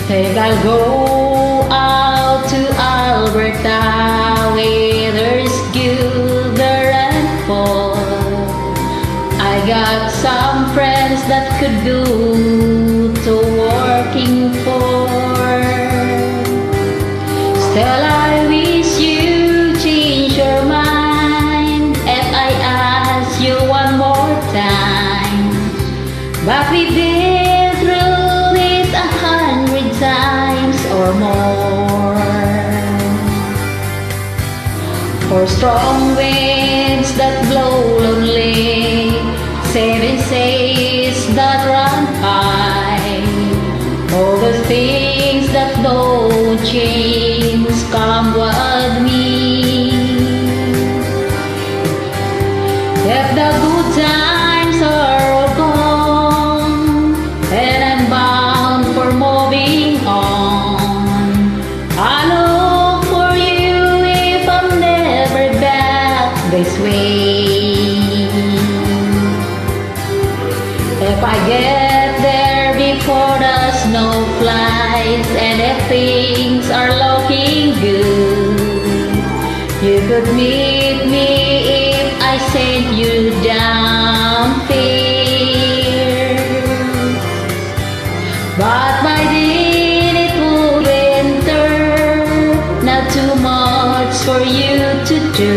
Think I'll go out to Alberta where there's good rainfall. I got some friends that could do to working for. Still I wish you change your mind if I ask you one more time. But we've been through this 100 times or more. For strong winds that blow lonely, 7 seas that run high, all the things that don't change come with me. If the good times are all gone and I'm bound for moving on, I look for you if I'm never back this way. If I get there before the snow flies and if things are looking good, you could meet me if I send you down there. But by then it will winter, not too much for you to do.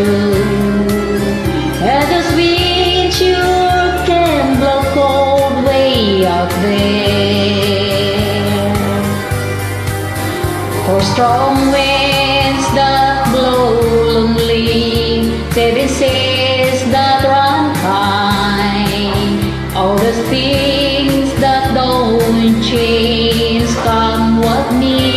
And the sweet sure can blow cold way out there. For strong winds that blow lonely, 7 seas that run high, all the things that don't change come with me.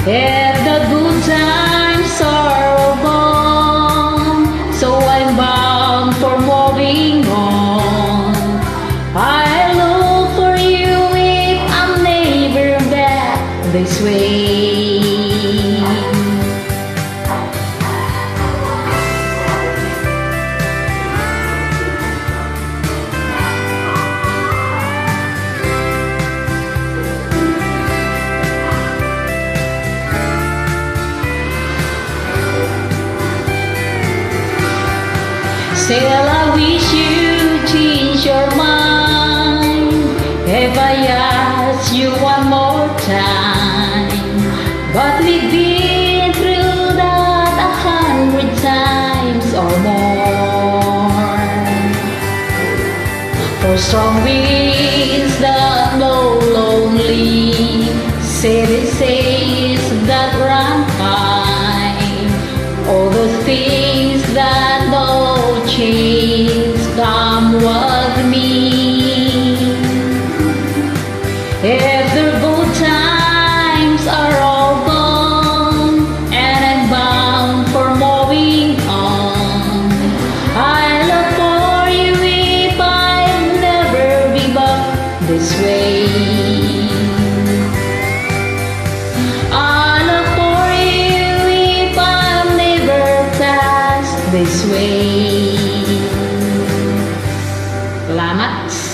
If the good times are all gone, so I'm bound for moving on, I look for you if I'm never back this way. Still I wish you change your mind if I ask you one more time. But we've been through that 100 times or more. For strong winds that blow lonely, 7 seas that run high, all the things that don't change come with me. If the good times are all gone and I'm bound for moving on, I look for you if I'll never be back this way. I look for you if I'll never pass this way. Salamat.